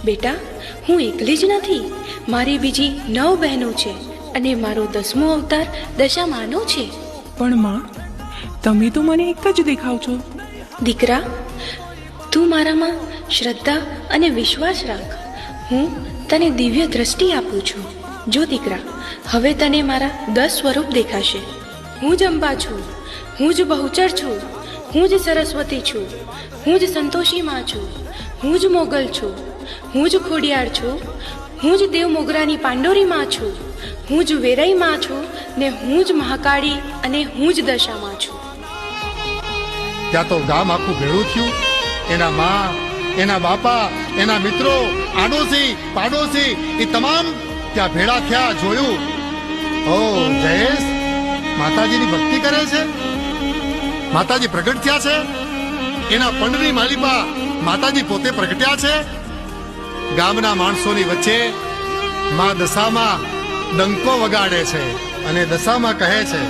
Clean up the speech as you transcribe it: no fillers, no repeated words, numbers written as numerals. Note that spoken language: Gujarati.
બેટા, હું એકલી જ નથી, મારી બીજી 9 બહેનો છે અને મારો 10મો અવતાર દશામાનો છે. પણ માં, તમે તો મને એક જ દેખાવ છો. દીકરા, તું મારામાં શ્રદ્ધા અને વિશ્વાસ રાખ. હું તને દિવ્ય દ્રષ્ટિ આપું છું. જો દીકરા, હવે તને મારા 10 સ્વરૂપ દેખાશે. હું જ અંબા છું, હું જ બહુચર છું, હું જ સરસ્વતી છું, હું જ સંતોષી માં છું, હું જ મોગલ છું, હું જ ખોડિયાર છું, હું જ દેવ મોગરાની પાંડોરી માં છું, હું જ વેરઈ માં છું ને હું જ મહાકાળી અને હું જ દશામાં છું. ત્યાં તો ગામ આખું ભેળું થયું. એના માં, એના બાપા, એના મિત્રો, આડોશી પાડોશી એ તમામ ત્યાં ભેળા થયા. જોયું, ઓ જયેશ માતાજીની ભક્તિ કરે છે, માતાજી પ્રગટ થયા છે. એના પંડની માલિપા માતાજી પોતે પ્રગટ્યા છે. ગામના માણસોની વચ્ચે માં દશામાં ડંકો વગાડે છે અને દશામાં કહે છે,